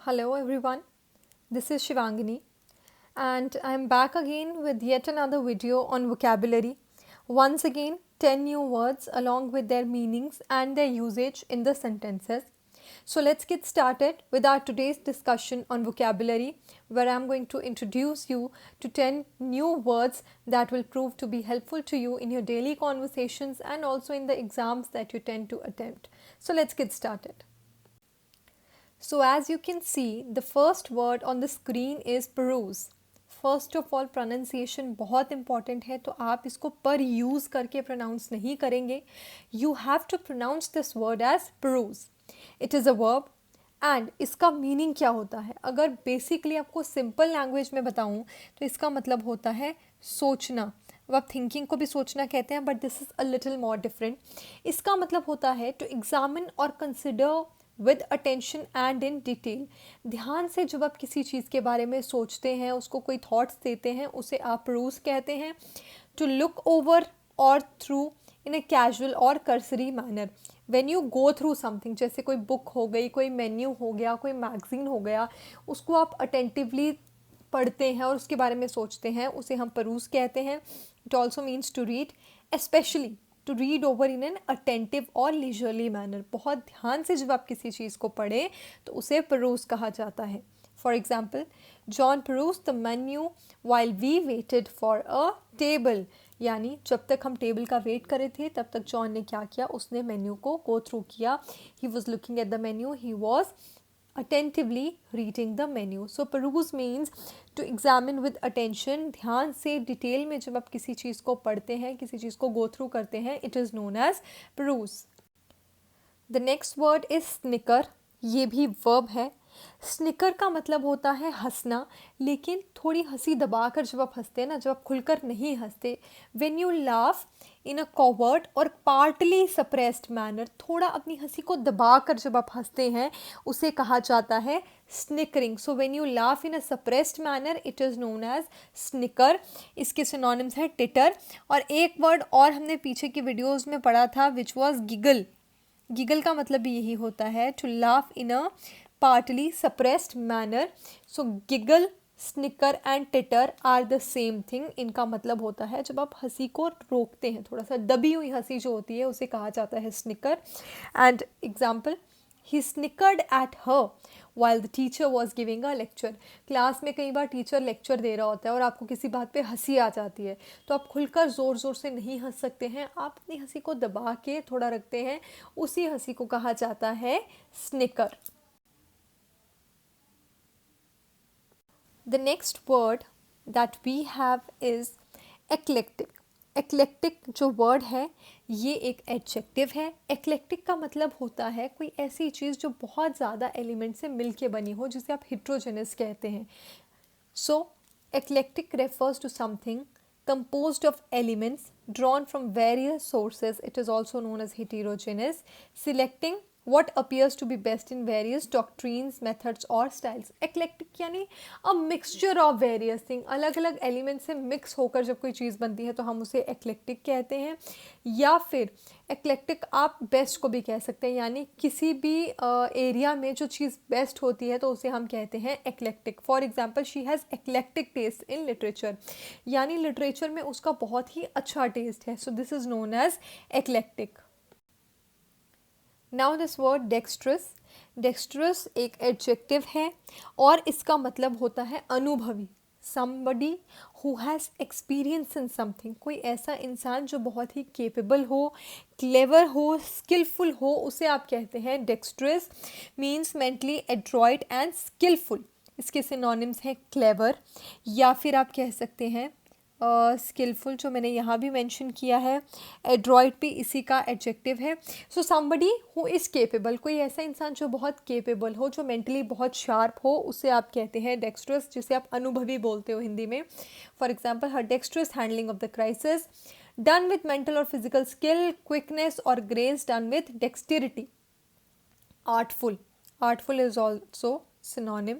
Hello everyone, this is Shivangini and I am back again with yet another video on vocabulary. Once again, 10 new words along with their meanings and their usage in the sentences. So let's get started with our today's discussion on vocabulary, where I am going to introduce you to 10 new words that will prove to be helpful to you in your daily conversations and also in the exams that you tend to attempt. So let's get started. So as you can see, the first word on the screen is peruse. First of all pronunciation बहुत important है, तो आप इसको पर use करके pronounce नहीं करेंगे. You have to pronounce this word as peruse. It is a verb and इसका मीनिंग क्या होता है. अगर बेसिकली आपको सिंपल लैंग्वेज में बताऊं तो इसका मतलब होता है सोचना. अब आप थिंकिंग को भी सोचना कहते हैं, but this is a little more different. इसका मतलब होता है टू एग्जामिन और consider with attention and in detail. ध्यान से जब आप किसी चीज़ के बारे में सोचते हैं, उसको कोई थॉट्स देते हैं, उसे आप परuse कहते हैं. टू लुक ओवर और थ्रू इन ए कैजुअल और cursory manner. When you go through something, जैसे कोई बुक हो गई, कोई मेन्यू हो गया, कोई मैगजीन हो गया, उसको आप अटेंटिवली पढ़ते हैं और उसके बारे में सोचते हैं, उसे हम परuse कहते हैं. It also means to read, specially to read over in an attentive और लीजरली मैनर. बहुत ध्यान से जब आप किसी चीज़ को पढ़ें तो उसे परuse कहा जाता है. For example, John perused the menu while we waited for a table. यानी जब तक हम टेबल का वेट कर रहे थे तब तक जॉन ने क्या किया, उसने मेन्यू को गो थ्रू किया. He was looking at the menu, he was attentively reading the menu. So peruse means to examine with attention. ध्यान से डिटेल में जब आप किसी चीज़ को पढ़ते हैं, किसी चीज़ को go through करते हैं, it is known as peruse. The next word is snicker. ये भी verb है. स्निकर का मतलब होता है हंसना, लेकिन थोड़ी हंसी दबाकर जब आप हंसते हैं ना, जब आप खुलकर नहीं हंसते. When you laugh in a covert और पार्टली सप्रेस्ड मैनर, थोड़ा अपनी हंसी को दबाकर जब आप हंसते हैं, उसे कहा जाता है snickering. So when you laugh in a suppressed manner, it is known as snicker. इसके सिनोनिम्स है टिटर. और एक वर्ड और हमने पीछे की वीडियोज़ में पढ़ा था, विच वॉज गिगल. गिगल का मतलब भी यही होता है, to laugh in a partly suppressed manner. So giggle, snicker and titter are the same thing. इनका मतलब होता है जब आप हंसी को रोकते हैं, थोड़ा सा दबी हुई हंसी जो होती है उसे कहा जाता है sneaker. And example, he snickered at her while the teacher was giving a lecture. Class में कई बार टीचर लेक्चर दे रहा होता है और आपको किसी बात पे हंसी आ जाती है, तो आप खुलकर ज़ोर ज़ोर से नहीं हंस सकते हैं, आप अपनी हंसी को दबा के थोड़ा रखते हैं, उसी हंसी को कहा जाता है sneaker. The next word that we have is eclectic. Eclectic जो word है ये एक adjective है. Eclectic का मतलब होता है कोई ऐसी चीज़ जो बहुत ज़्यादा एलिमेंट से मिल के बनी हो, जिसे आप heterogeneous कहते हैं. So eclectic refers to something composed of elements drawn from various sources. It is also known as heterogeneous, selecting what appears to be best in various doctrines, methods और styles. Eclectic यानी a mixture of various things. अलग अलग element से mix होकर जब कोई चीज़ बनती है तो हम उसे eclectic कहते हैं. या फिर eclectic आप बेस्ट को भी कह सकते हैं, यानी किसी भी एरिया में जो चीज़ बेस्ट होती है तो उसे हम कहते हैं eclectic. For example, she has eclectic taste in literature, यानी लिटरेचर में उसका बहुत ही अच्छा टेस्ट है. So this is known as eclectic. Now this word dexterous. Dexterous एक एडजेक्टिव है और इसका मतलब होता है अनुभवी. somebody who has experience in something. कोई ऐसा इंसान जो बहुत ही केपेबल हो, क्लेवर हो, स्किलफुल हो, उसे आप कहते हैं dexterous. Means mentally adroit and skillful. इसके सिनोनिम्स हैं क्लेवर, या फिर आप कह सकते हैं स्किलफुल, जो मैंने यहाँ भी मेंशन किया है. एड्रॉइट भी इसी का एडजेक्टिव है. So somebody who is capable, कोई ऐसा इंसान जो बहुत केपेबल हो, जो मेंटली बहुत शार्प हो, उसे आप कहते हैं डेक्सट्रस, जिसे आप अनुभवी बोलते हो हिंदी में. For example, her dexterous handling of the crisis, done with mental और फिजिकल स्किल, क्विकनेस और grace, done with dexterity. Artful. Artful is also synonym.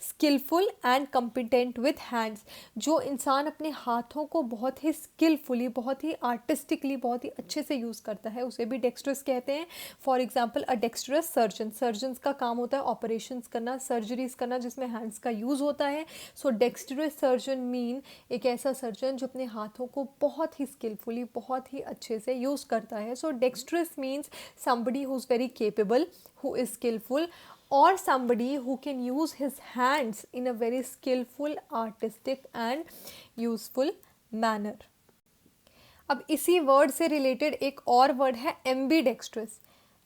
Skillful and competent with hands, जो इंसान अपने हाथों को बहुत ही स्किलफुली, बहुत ही आर्टिस्टिकली, बहुत ही अच्छे से यूज़ करता है, उसे भी डेक्स्ट्रस कहते हैं. For example a dextrous surgeon, surgeons का काम होता है ऑपरेशंस करना, सर्जरीज करना जिसमें हैंड्स का यूज़ होता है. सो डेक्स्ट्रस सर्जन मीन एक ऐसा सर्जन जो अपने हाथों को बहुत ही स्किलफुली, बहुत ही अच्छे से यूज़ करता है. So dexterous means somebody who's very capable, who is skillful, or somebody who can use his hands in a very skillful, artistic and useful manner. अब इसी वर्ड से रिलेटेड एक और वर्ड है एम्बीडेक्स्ट्रस.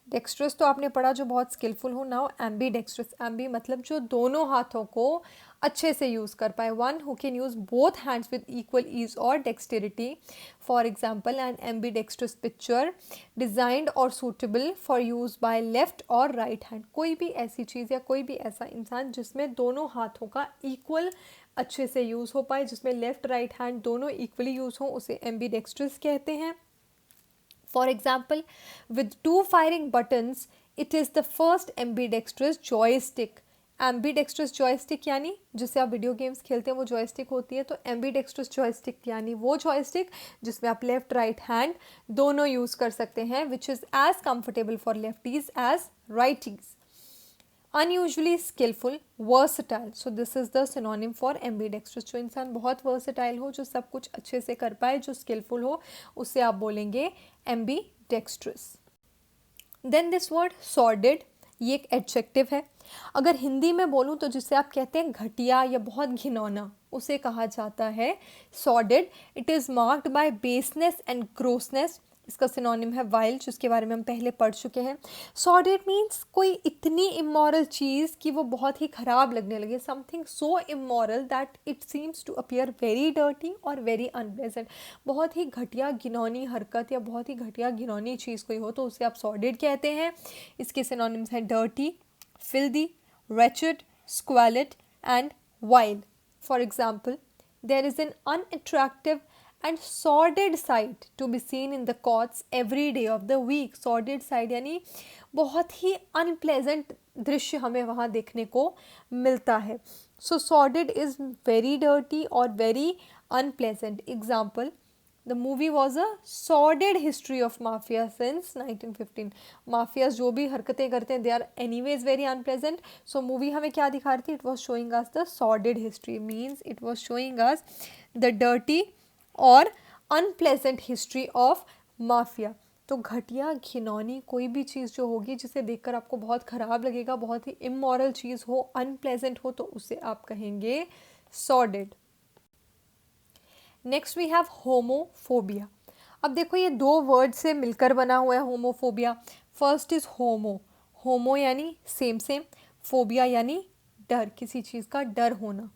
डेक्स्ट्रस तो आपने पढ़ा जो बहुत स्किलफुल हो. नाउ एम्बीडेक्स्ट्रस, एम्बी मतलब जो दोनों हाथों को अच्छे से यूज़ कर पाए. One who can use both hands with equal ease और dexterity. For example an ambidextrous picture designed और suitable for use by left और राइट हैंड. कोई भी ऐसी चीज़ या कोई भी ऐसा इंसान जिसमें दोनों हाथों का इक्वल अच्छे से यूज़ हो पाए, जिसमें लेफ्ट राइट हैंड दोनों इक्वली यूज़ हो, उसे एम्बीडेक्स्ट्रस कहते हैं. For example, with two firing buttons, it is the first ambidextrous joystick. Ambidextrous joystick यानी जिससे आप वीडियो गेम्स खेलते हैं वो जॉयस्टिक होती है. तो ambidextrous joystick यानी वो जॉयस्टिक जिसमें आप लेफ्ट राइट हैंड दोनों यूज़ कर सकते हैं, which is as comfortable for lefties as righties. Unusually skillful, versatile. So this is the synonym for ambidextrous. जो इंसान बहुत versatile हो, जो सब कुछ अच्छे से कर पाए, जो skillful हो, उसे आप बोलेंगे ambidextrous. Then this word sordid, ये एक adjective है. अगर हिंदी में बोलूँ तो जिसे आप कहते हैं घटिया या बहुत घिनौना, उसे कहा जाता है sordid. It is marked by baseness and grossness. इसका सिनोनिम है वाइल, जिसके बारे में हम पहले पढ़ चुके हैं. सॉर्डेड मीन्स कोई इतनी इमोरल चीज़ कि वो बहुत ही ख़राब लगने लगे. Something so immoral that it seems to appear very dirty और वेरी अनप्लेजेंट. बहुत ही घटिया घिनौनी हरकत या बहुत ही घटिया घिनौनी चीज़ कोई हो तो उसे आप सॉर्डेड कहते हैं. इसके सिनोनिम्स हैं dirty, filthy, wretched, squalid and vile. For example, there is an unattractive and sordid sight to be seen in the courts every day of the week. Sordid sight यानी बहुत ही unpleasant दृश्य हमें वहाँ देखने को मिलता है. So sordid is very dirty or very unpleasant. Example, the movie was a sordid history of mafia since 1915. Mafias जो भी हरकतें करते हैं they are anyways very unpleasant. So movie हमें क्या दिखा रही थी? It was showing us the sordid history, means it was showing us the dirty और अनप्लेजेंट हिस्ट्री ऑफ माफिया. तो घटिया घिनौनी कोई भी चीज़ जो होगी जिसे देखकर आपको बहुत ख़राब लगेगा, बहुत ही इमोरल चीज़ हो, अनप्लेजेंट हो, तो उसे आप कहेंगे sordid. Next we have homophobia. अब देखो ये दो वर्ड से मिलकर बना हुआ है होमोफोबिया. फर्स्ट इज़ होमो, होमो यानी सेम सेम, फोबिया यानी डर, किसी चीज़ का डर होना.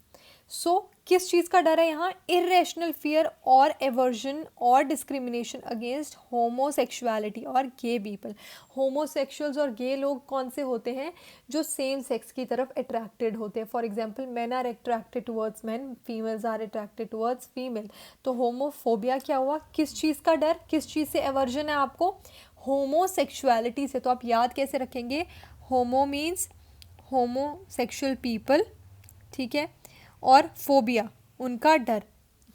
सो किस चीज़ का डर है यहाँ? इरेशनल फियर और एवर्जन और डिस्क्रिमिनेशन अगेंस्ट होमोसेक्सुअलिटी और गे पीपल. होमोसेक्सुअल्स और गे लोग कौन से होते हैं? जो सेम सेक्स की तरफ अट्रैक्टेड होते हैं. For example, man are attracted towards man, females are attracted towards female. तो होमोफोबिया क्या हुआ? किस चीज़ का डर, किस चीज़ से एवर्जन है आपको? होमोसेक्सुअलिटी से. तो आप याद कैसे रखेंगे? होमो मीन्स होमोसेक्सुअल पीपल, ठीक है, और फोबिया उनका डर.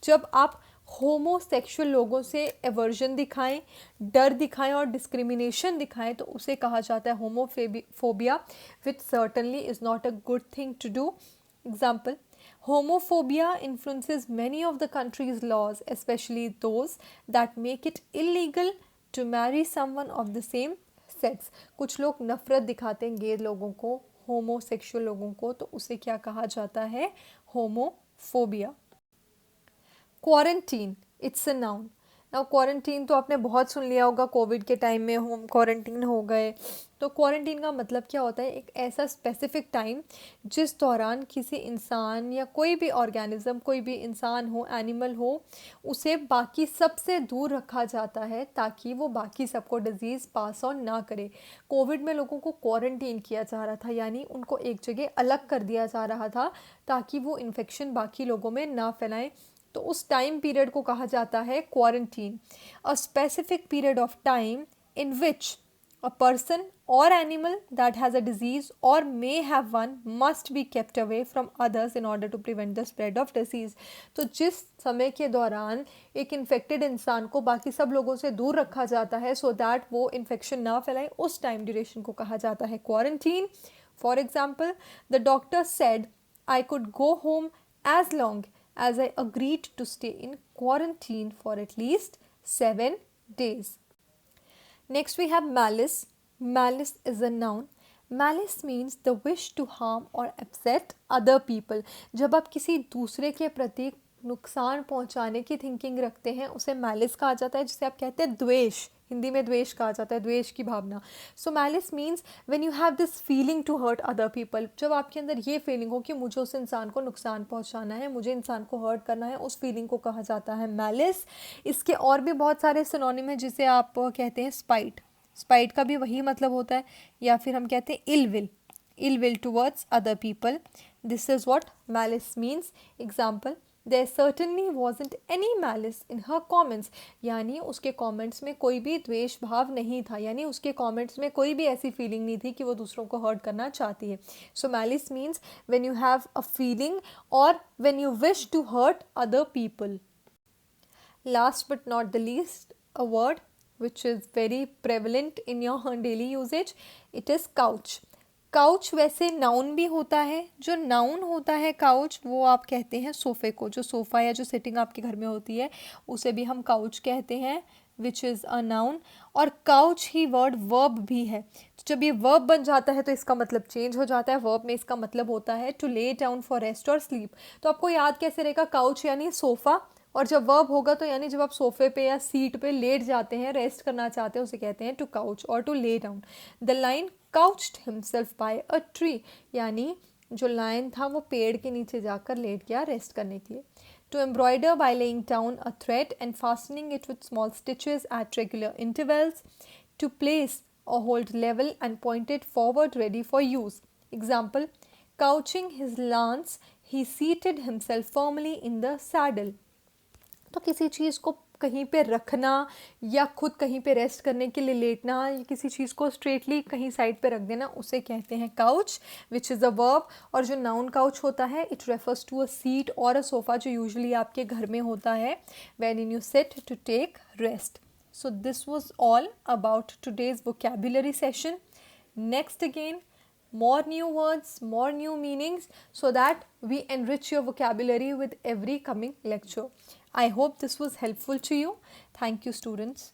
जब आप होमोसेक्सुअल लोगों से एवर्जन दिखाएं, डर दिखाएं और डिस्क्रिमिनेशन दिखाएं तो उसे कहा जाता है homophobia, which certainly is not a good thing to do. Example, homophobia influences many of the countries laws, specially those that make it illegal to marry someone of the same sex. कुछ लोग नफरत दिखाते हैं गे लोगों को, homosexual लोगों को, तो उसे क्या कहा जाता है? Homophobia. Quarantine, it's a noun. Now quarantine तो आपने बहुत सुन लिया होगा, कोविड के टाइम में होम क्वारंटीन हो गए. तो क्वारंटीन का मतलब क्या होता है? एक ऐसा स्पेसिफिक टाइम जिस दौरान किसी इंसान या कोई भी ऑर्गेनिज्म, कोई भी इंसान हो, एनिमल हो, उसे बाकी सबसे दूर रखा जाता है ताकि वो बाकी सबको डिजीज़ पास ऑन ना करे. कोविड में लोगों को क्वारंटीन किया जा रहा था, यानी उनको एक जगह अलग कर दिया जा रहा था ताकि वो इन्फेक्शन बाकी लोगों में ना फैलाएं. तो उस टाइम पीरियड को कहा जाता है quarantine. A specific period of time in which A person or animal that has a disease or may have one must be kept away from others in order to prevent the spread of disease. तो जिस समय के दौरान एक infected इंसान को बाकी सब लोगों से दूर रखा जाता है so that वो इन्फेक्शन ना फैलाए, उस टाइम ड्यूरेशन को कहा जाता है quarantine. For example, the doctor said I could go home as long as I agreed to stay in quarantine for at least 7 days. Next we have malice. Malice is a noun. Malice means the wish to harm or upset other people. जब आप किसी दूसरे के प्रति नुकसान पहुंचाने की thinking रखते हैं उसे मैलिस कहा जाता है, जिसे आप कहते हैं द्वेष. हिंदी में द्वेष कहा जाता है, द्वेष की भावना. So malice means when you have this feeling to hurt other people. जब आपके अंदर ये फीलिंग हो कि मुझे उस इंसान को नुकसान पहुंचाना है, मुझे इंसान को हर्ट करना है, उस फीलिंग को कहा जाता है मैलिस. इसके और भी बहुत सारे सिनोनिम है जिसे आप कहते हैं स्पाइट. स्पाइट का भी वही मतलब होता है. या फिर हम कहते हैं ill will towards other people. This is what malice means. Example, There certainly wasn't any malice in her comments. यानी उसके कमेंट्स में कोई भी द्वेष भाव नहीं था, यानी उसके कमेंट्स में कोई भी ऐसी फीलिंग नहीं थी कि वो दूसरों को हर्ट करना चाहती है. So malice means when you have a feeling और when you wish to hurt other people. Last but not the least, a word which is very prevalent in your daily usage, it is couch. Couch वैसे noun भी होता है. जो noun होता है couch, वो आप कहते हैं सोफ़े को. जो सोफ़ा या जो सिटिंग आपके घर में होती है उसे भी हम काउच कहते हैं, विच इज़ अ नाउन. और काउच ही वर्ड वर्ब भी है. तो जब ये वर्ब बन जाता है तो इसका मतलब चेंज हो जाता है. वर्ब में इसका मतलब होता है to lay down for rest और स्लीप. तो आपको याद कैसे रहेगा, काउच यानी सोफ़ा, और जब वर्ब होगा तो यानी जब आप सोफ़े पे या सीट पे लेट जाते हैं, रेस्ट करना चाहते हैं, उसे कहते हैं टू काउच और to lay down. The line couched himself by a tree, यानी जो लायन था वो पेड़ के नीचे जाकर लेट गया रेस्ट करने के लिए. To embroider by laying down a thread and fastening it with small stitches at regular intervals. To place or hold level and point it forward ready for use. Example, couching his lance, he seated himself firmly in the saddle. तो किसी चीज़ को कहीं पे रखना या खुद कहीं पे रेस्ट करने के लिए लेटना या किसी चीज़ को स्ट्रेटली कहीं साइड पे रख देना, उसे कहते हैं couch, which is a verb. और जो नाउन काउच होता है, it refers to a seat और अ सोफ़ा जो यूजुअली आपके घर में होता है when in you sit to take rest. So this was all about today's vocabulary session. Next again, more new words, more new meanings, so that we enrich your vocabulary with every coming lecture. I hope this was helpful to you. Thank you, students.